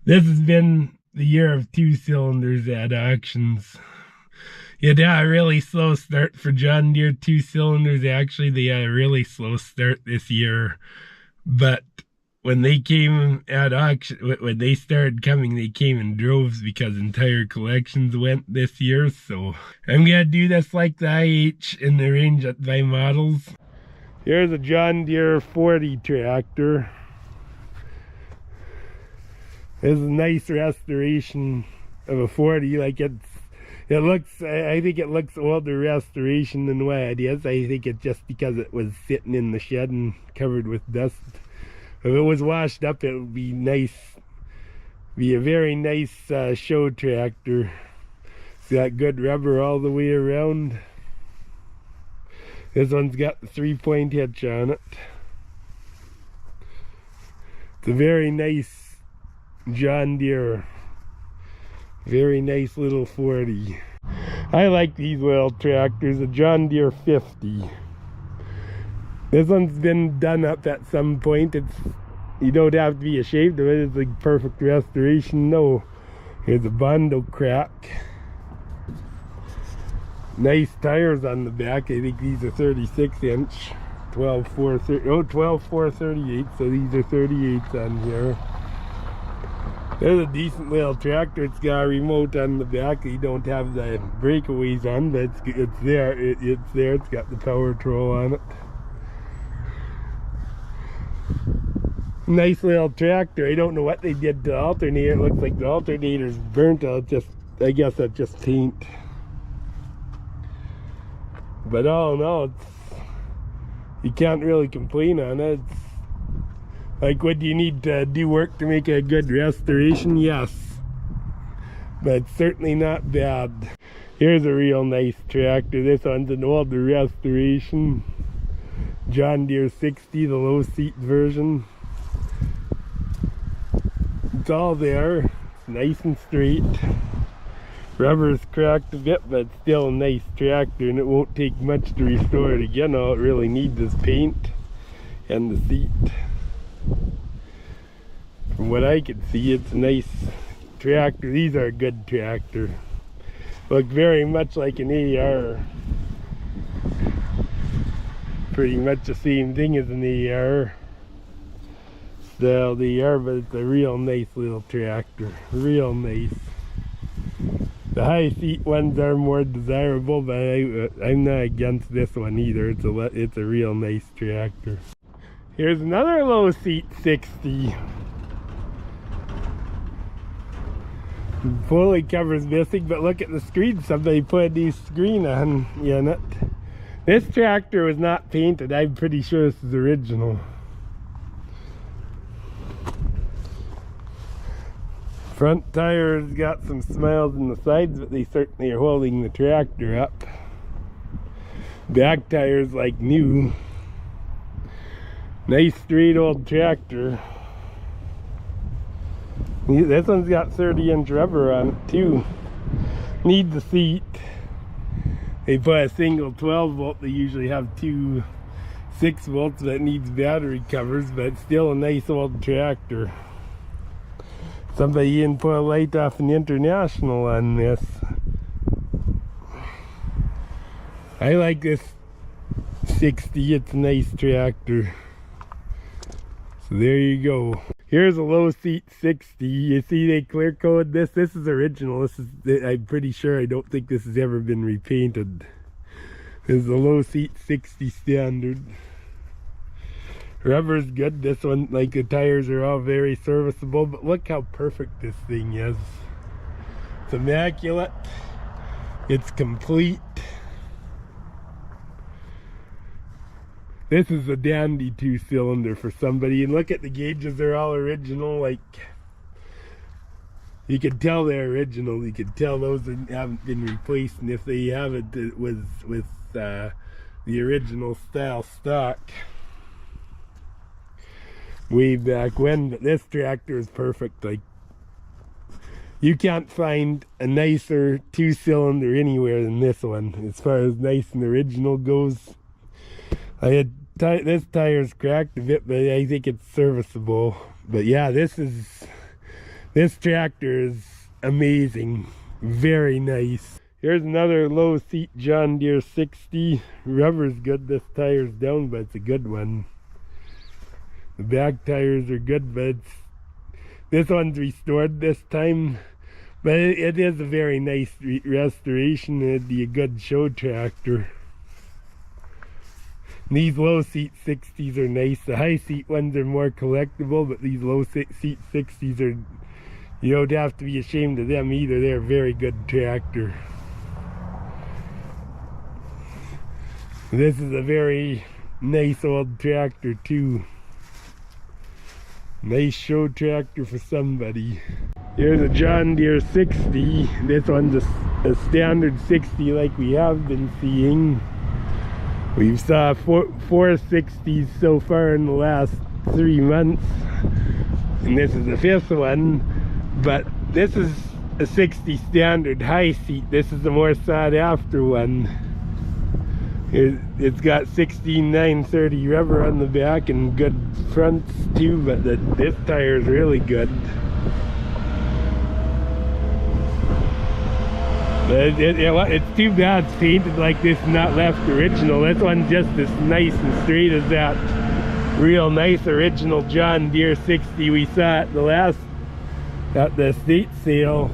This has been the year of 2 cylinders at auctions. It had a really slow start for John Deere 2 cylinders. Actually, they had a really slow start this year. But when they came at auction, when they started coming, they came in droves because entire collections went this year. So I'm going to do this like the IH in the range by models. Here's a John Deere 40 tractor. This is a nice restoration of a 40. Like it looks, I think it looks older restoration than what it is. I think it's just because it was sitting in the shed and covered with dust. If it was washed up, it would be nice. Be a very nice show tractor. It's got good rubber all the way around. This one's got the 3-point hitch on it. It's a very nice John Deere. Very nice little 40. I like these little tractors, a John Deere 50. This one's been done up at some point. You don't have to be ashamed of it. It's a perfect restoration. No, here's a Bondo crack. Nice tires on the back. I think these are 36-inch. 12.438. So these are 38s on here. There's a decent little tractor. It's got a remote on the back. You don't have the breakaways on, but it's there. It's there. It's got the power control on it. Nice little tractor. I don't know what they did to the alternator. It looks like the alternator's burnt out. I guess that's just paint. But all in all, you can't really complain on it. It's like, what do you need to do work to make a good restoration? Yes. But it's certainly not bad. Here's a real nice tractor. This one's an older restoration. John Deere 60, the low seat version. It's all there. Nice and straight. Rubber's cracked a bit, but it's still a nice tractor, and it won't take much to restore it again. All it really needs is paint and the seat. From what I can see, it's a nice tractor. These are a good tractor. Look very much like an AR. Pretty much the same thing as an AR. Style AR, but it's a real nice little tractor. Real nice. The high seat ones are more desirable, but I'm not against this one either. It's a real nice tractor. Here's another low seat 60. Fully covers missing, but look at the screen. Somebody put a new screen on in it. This tractor was not painted. I'm pretty sure this is original. Front tires got some smiles in the sides, but they certainly are holding the tractor up. Back tires like new. Nice straight old tractor. This one's got 30-inch rubber on it too. Needs the seat. They put a single 12-volt. They usually have two 6-volts that needs battery covers, but still a nice old tractor. Somebody even put a light off an International on this. I like this 60. It's a nice tractor. So there you go. Here's a low seat 60. You see they clear coated this. This is original. I'm pretty sure. I don't think this has ever been repainted. This is a low seat 60 standard. Rubber's good. This one, like the tires are all very serviceable, but look how perfect this thing is. It's immaculate. It's complete. This is a dandy 2-cylinder for somebody, and look at the gauges. They're all original. Like, you can tell they're original. You can tell those haven't been replaced, and if they haven't, it was with the original style stock way back when. But this tractor is perfect. Like, you can't find a nicer 2-cylinder anywhere than this one as far as nice and original goes. This tire's cracked a bit, but I think it's serviceable. But yeah, this is This tractor is amazing, very nice. Here's another low seat John Deere 60. Rubber's good, this tire's down, but it's a good one. The back tires are good, but this one's restored this time. But it is a very nice restoration. It'd be a good show tractor. These low seat 60s are nice. The high seat ones are more collectible, but these low seat 60s are, you don't have to be ashamed of them either. They're a very good tractor. This is a very nice old tractor too. Nice show tractor for somebody. Here's a John Deere 60. This one's a standard 60 like we have been seeing. We've saw four 60s so far in the last 3 months, and this is the 5th one. But this is a 60 standard high seat. This is the more sought after one. It's got 16/930 rubber on the back and good fronts too, but this tire is really good. But it's too bad it's painted like this and not left original. This one's just as nice and straight as that real nice original John Deere 60 we saw at the estate sale.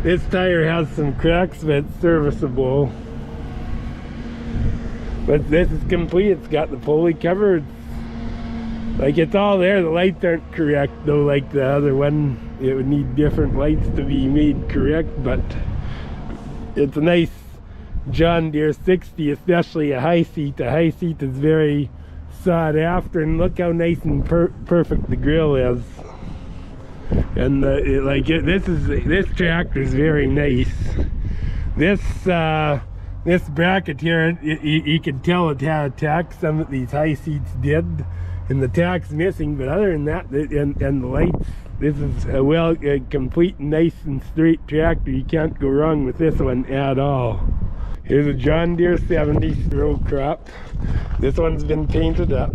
This tire has some cracks, but it's serviceable. But this is complete. It's got the pulley cover. It's all there. The lights aren't correct though, like the other one. It would need different lights to be made correct, but it's a nice John Deere 60, especially a high seat. The high seat is very sought after, and look how nice and perfect the grill is. And this tractor is very nice. This bracket here, you can tell it had a tack. Some of these high seats did, and the tack's missing. But other than that, and the lights, this is a complete, nice and straight tractor. You can't go wrong with this one at all. Here's a John Deere 70 row crop. This one's been painted up.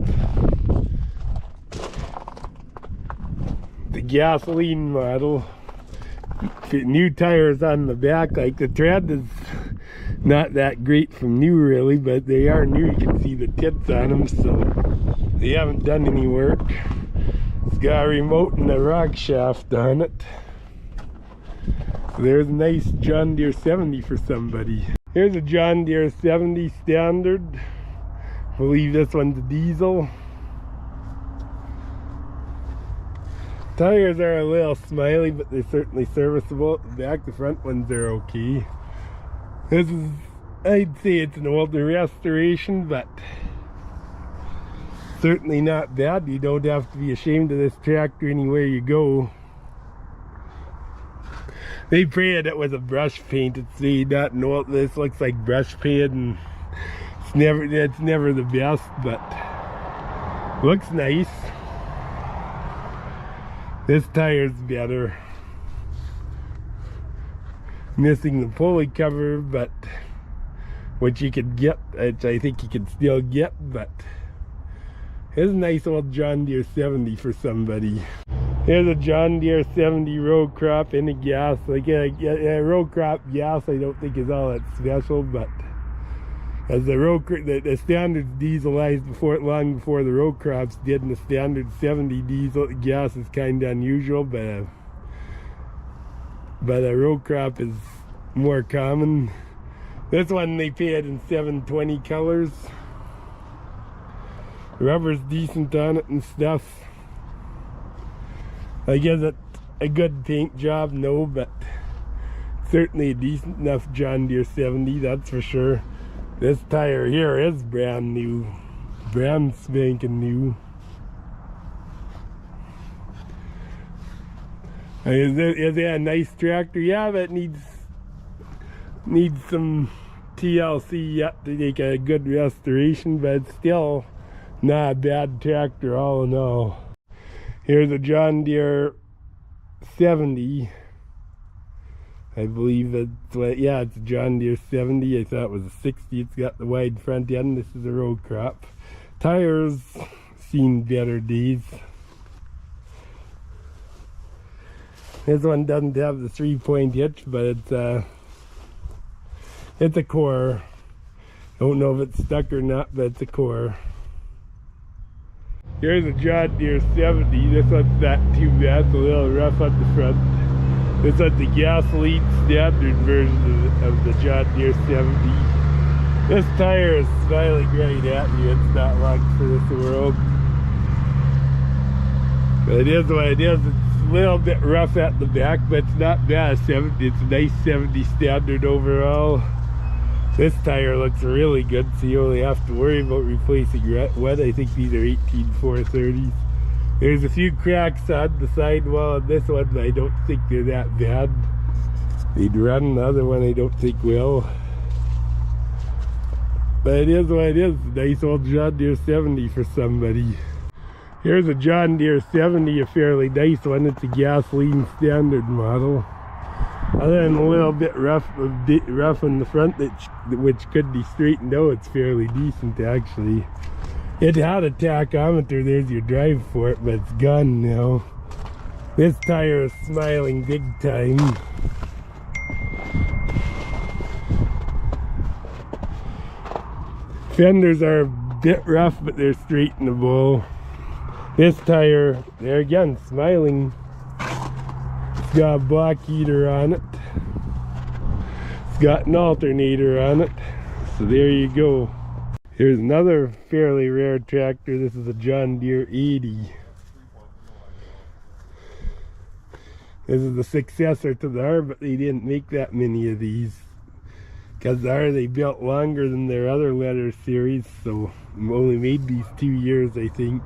The gasoline model. New tires on the back. Like the tread is not that great from new really, but they are new. You can see the tips on them, so they haven't done any work. It's got a remote and a rock shaft on it. So there's a nice John Deere 70 for somebody. Here's a John Deere 70 standard. I believe this one's a diesel. Tires are a little smiley, but they're certainly serviceable at the back. The front ones are okay. This is, I'd say it's an older restoration, but certainly not bad. You don't have to be ashamed of this tractor anywhere you go. They prayed it was a brush painted, so you not know this looks like brush paint, and it's never the best, but looks nice. This tire's better. Missing the pulley cover, but which you could get, which I think you could still get, but it's a nice old John Deere 70 for somebody. Here's a John Deere 70 row crop in a gas. Like a row crop gas, I don't think is all that special, but as the standard dieselized long before the row crops did, and the standard 70 diesel gas is kind of unusual, but a row crop is more common. This one they painted in 720 colors. Rubber's decent on it and stuff. I guess it's a good paint job, no, but certainly a decent enough John Deere 70, that's for sure. This tire here is brand new, brand spanking new. Is it a nice tractor? Yeah, but it needs some TLC yet to make a good restoration, but it's still not a bad tractor all in all. Here's a John Deere 70. I believe it's, yeah, it's a John Deere 70. I thought it was a 60. It's got the wide front end. This is a row crop. Tires seen better days. This one doesn't have the 3-point hitch, but it's a core. Don't know if it's stuck or not, but it's a core. Here's a John Deere 70. This one's not too bad. It's a little rough at the front. This one's the gasoline standard version of the John Deere 70. This tire is smiling right at me. It's not long for this world. But it is what it is. It's a little bit rough at the back, but it's not bad. It's a nice 70 standard overall. This tire looks really good, so you only have to worry about replacing wet. I think these are 18-430s. There's a few cracks on the sidewall on this one, but I don't think they're that bad. They'd run. The other one I don't think will. But it is what it is. A nice old John Deere 70 for somebody. Here's a John Deere 70, a fairly nice one. It's a gasoline standard model. Other than a little bit rough in the front, which could be straightened out, it's fairly decent actually. It had a tachometer, there's your drive for it, but it's gone now. This tire is smiling big time. Fenders are a bit rough, but they're straightenable. This tire, there again, smiling. It's got a block heater on it. It's got an alternator on it. So there you go. Here's another fairly rare tractor. This is a John Deere 80. This is the successor to the R, but they didn't make that many of these. Because the R they built longer than their other letter series, so only made these 2 years, I think.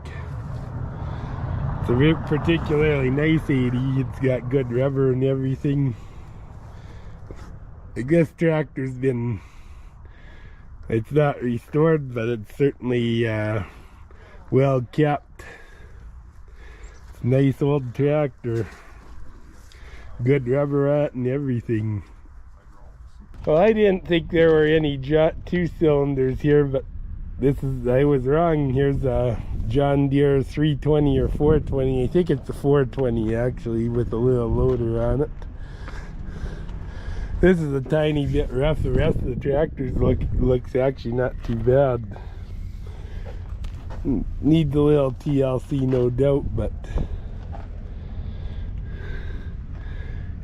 It's a particularly nice 80. It's got good rubber and everything. This tractor's been, it's not restored, but it's certainly well kept. It's a nice old tractor. Good rubber on it and everything. Well, I didn't think there were any 2-cylinders here, but I was wrong. Here's a John Deere 320 or 420. I think it's a 420 actually, with a little loader on it. This is a tiny bit rough. The rest of the tractors looks actually not too bad. Needs a little TLC, no doubt, but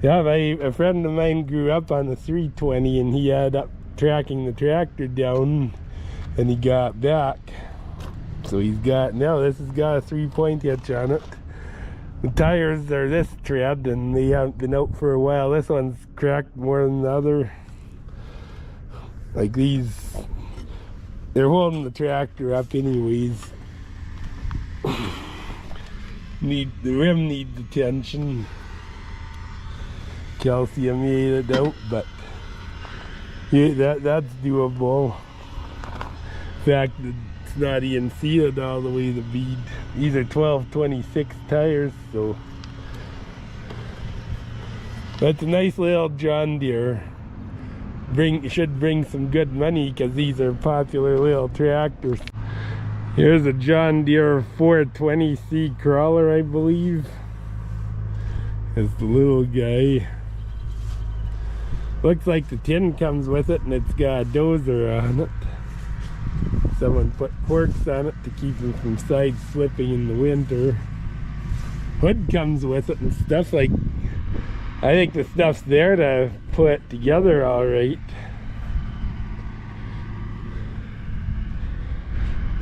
yeah, a friend of mine grew up on the 320 and he had up tracking the tractor down and he got back. So this has got a 3-point hitch on it. The tires are this tread and they haven't been out for a while. This one's cracked more than the other. Like these, they're holding the tractor up anyways. The rim needs attention. Calciumated out, but yeah, that's doable. In fact, it's not even seated all the way to bead. These are 12-26 tires, so that's a nice little John Deere. Should bring some good money because these are popular little tractors. Here's a John Deere 420C crawler, I believe. It's the little guy. Looks like the tin comes with it and it's got a dozer on it. Someone put forks on it to keep them from side slipping in the winter. Hood comes with it and stuff. Like, I think the stuff's there to put it together all right.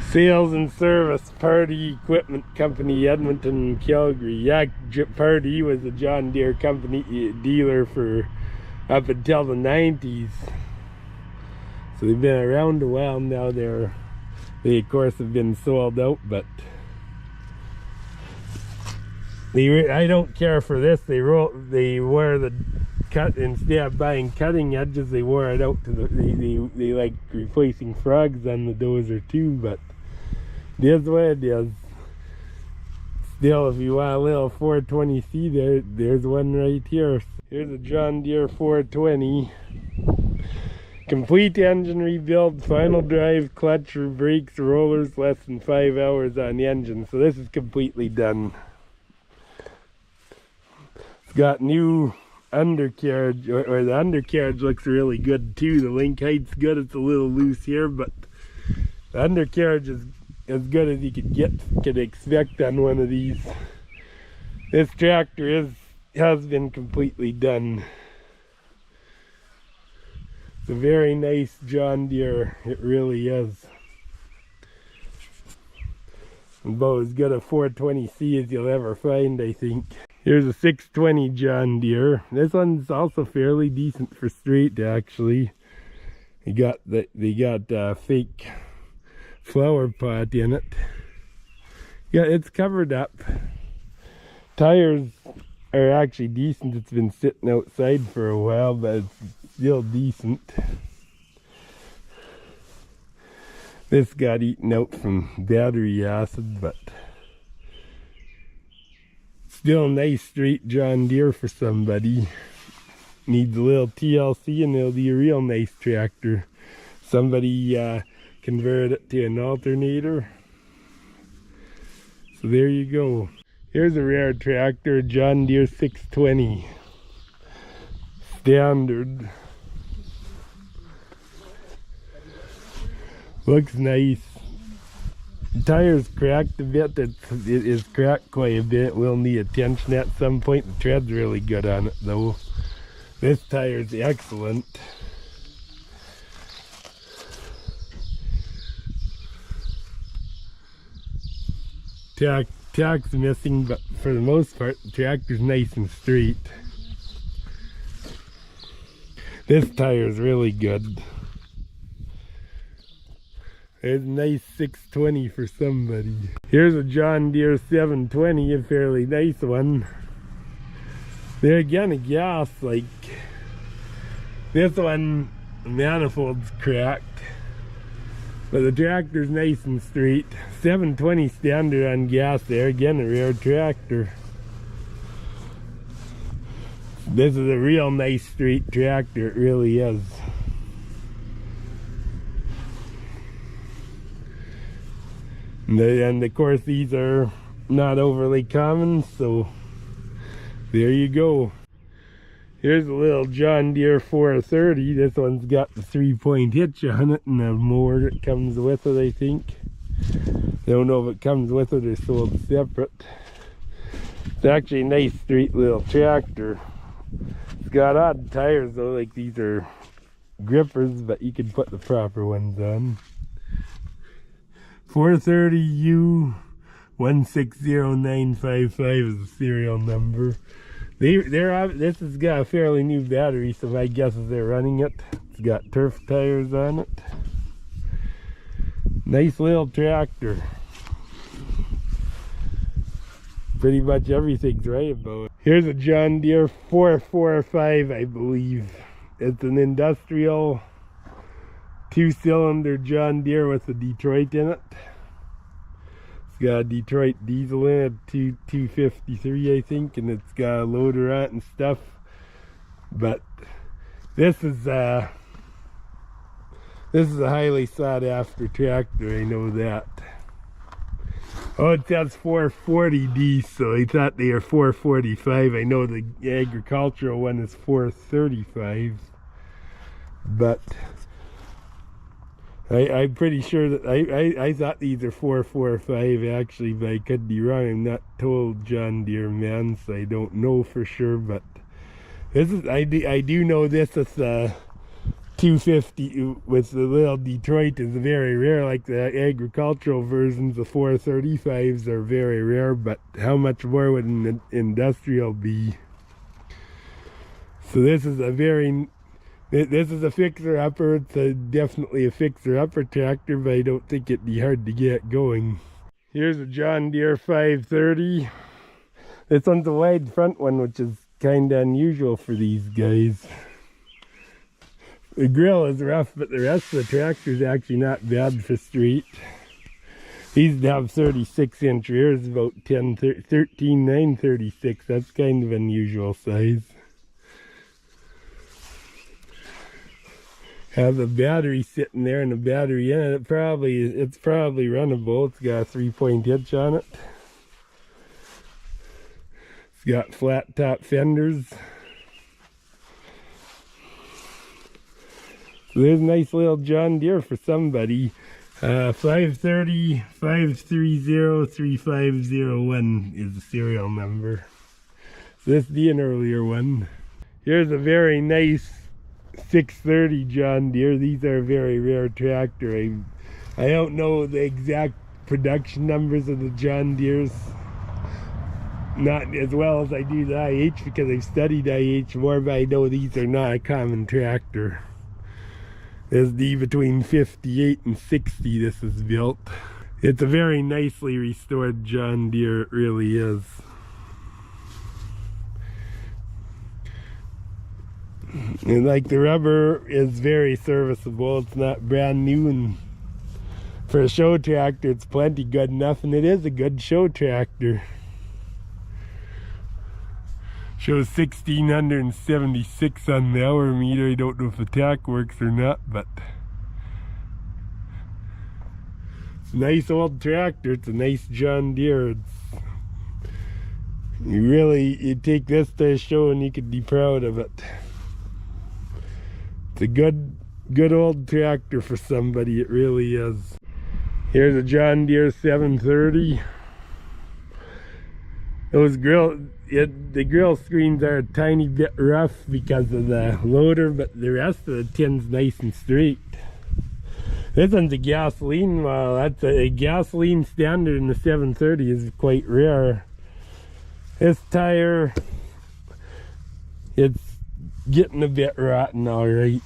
Sales and service, Party Equipment Company, Edmonton, Calgary. Yeah, Party was a John Deere company dealer for up until the 90s. So they've been around a while now. They of course have been sold out, but I don't care for this. They wore the cut, instead of buying cutting edges, they wore it out to they like replacing frogs on the dozer too, but it is what it is. Still, if you want a little 420C, there's one right here. Here's a John Deere 420. Complete engine rebuild, final drive, clutch, brakes, rollers, less than 5 hours on the engine. So this is completely done. It's got new undercarriage, or the undercarriage looks really good too. The link height's good. It's a little loose here, but the undercarriage is as good as you could expect on one of these. This tractor has been completely done. It's a very nice John Deere. It really is. About as good a 420C as you'll ever find, I think. Here's a 620 John Deere. This one's also fairly decent for straight, actually. They got fake flower pot in it. Yeah, it's covered up. Tires are actually decent. It's been sitting outside for a while, but it's still decent. This got eaten out from battery acid, but still a nice straight John Deere for somebody. Needs a little TLC and it'll be a real nice tractor. Somebody converted it to an alternator. So there you go. Here's a rare tractor, John Deere 620. Standard. Looks nice. The tire's cracked a bit. It is cracked quite a bit. We'll need attention at some point. The tread's really good on it though. This tire's excellent. Tack's missing, but for the most part the tractor's nice and straight. This tire's really good. There's a nice 620 for somebody. Here's a John Deere 720, a fairly nice one. There again, a gas, like this one, the manifold's cracked, but the tractor's nice and straight. 720 standard on gas there, again a rare tractor. This is a real nice straight tractor, it really is. And of course these are not overly common, so there you go. Here's a little John Deere 430. This one's got the 3-point hitch on it and a mower that comes with it, I think. I don't know if it comes with it or sold separate. It's actually a nice straight little tractor. It's got odd tires though, like these are grippers, but you can put the proper ones on. 430U 160955 is the serial number. This has got a fairly new battery, so my guess is they're running it. It's got turf tires on it. Nice little tractor. Pretty much everything's right about it. Here's a John Deere 445, I believe. It's an industrial 2-cylinder John Deere with a Detroit in it. It's got a Detroit diesel in it, 253 I think, and it's got a loader on it and stuff. But this is a highly sought after tractor, I know that. Oh, it says 440D, so I thought they were 445. I know the agricultural one is 435, but I'm pretty sure that I thought these are 445 actually, but I could be wrong. I'm not told John Deere man, so I don't know for sure. But this is I do know this is 250 with the little Detroit is very rare. Like the agricultural versions, the 435s are very rare. But how much more would an industrial be? So this is a fixer-upper. It's definitely a fixer-upper tractor, but I don't think it'd be hard to get going. Here's a John Deere 530. This one's a wide front one, which is kind of unusual for these guys. The grill is rough, but the rest of the tractor is actually not bad for street. These have 36-inch rears, about 13.936. That's kind of unusual size. Have a battery sitting there and a battery in it. It's probably runnable. It's got a 3-point hitch on it. It's got flat top fenders. So there's a nice little John Deere for somebody. 530 530 3501 is the serial number. So this be an earlier one. Here's a very nice 630 John Deere. These are a very rare tractor. I don't know the exact production numbers of the John Deeres, not as well as I do the IH because I've studied IH more, but I know these are not a common tractor. This D between 58 and 60 this is built. It's a very nicely restored John Deere, it really is. And like the rubber is very serviceable. It's not brand new, and for a show tractor it's plenty good enough, and it is a good show tractor. Shows 1676 on the hour meter. I don't know if the tach works or not, but it's a nice old tractor. It's a nice John Deere. You take this to a show and you could be proud of it. It's a good old tractor for somebody, it really is. Here's a John Deere 730. Those the grill screens are a tiny bit rough because of the loader, but the rest of the tin's nice and straight. This one's a gasoline model. That's a gasoline standard in the 730 is quite rare. This tire, it's getting a bit rotten, alright.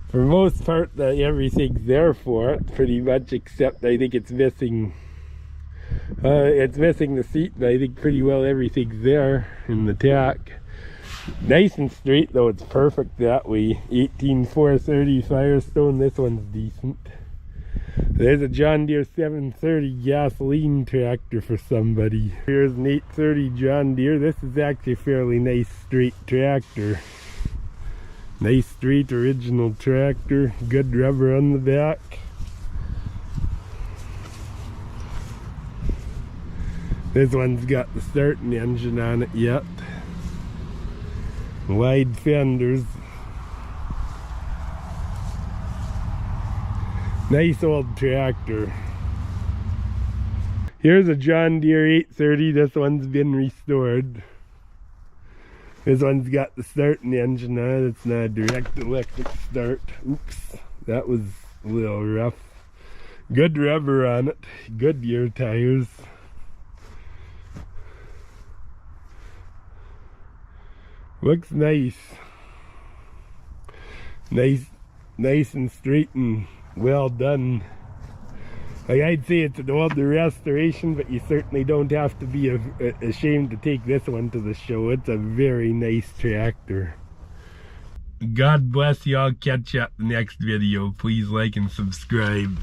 For the most part, everything's there for it, pretty much, except I think it's missing the seat, but I think pretty well everything's there in the tach. Nice and straight though, it's perfect that way. 18430 Firestone, this one's decent. There's a John Deere 730 gasoline tractor for somebody. Here's an 830 John Deere. This is actually a fairly nice straight tractor. Nice straight original tractor. Good rubber on the back. This one's got the starting engine on it yet. Wide fenders. Nice old tractor. Here's a John Deere 830. This one's been restored. This one's got the starting engine on it. It's not a direct electric start. Oops, that was a little rough. Good rubber on it. Goodyear tires. Looks nice. Nice and straight and well done. Like, I'd say it's an older restoration, but you certainly don't have to be ashamed to take this one to the show. It's a very nice tractor. God bless you. I'll catch you at the next video. Please like and subscribe.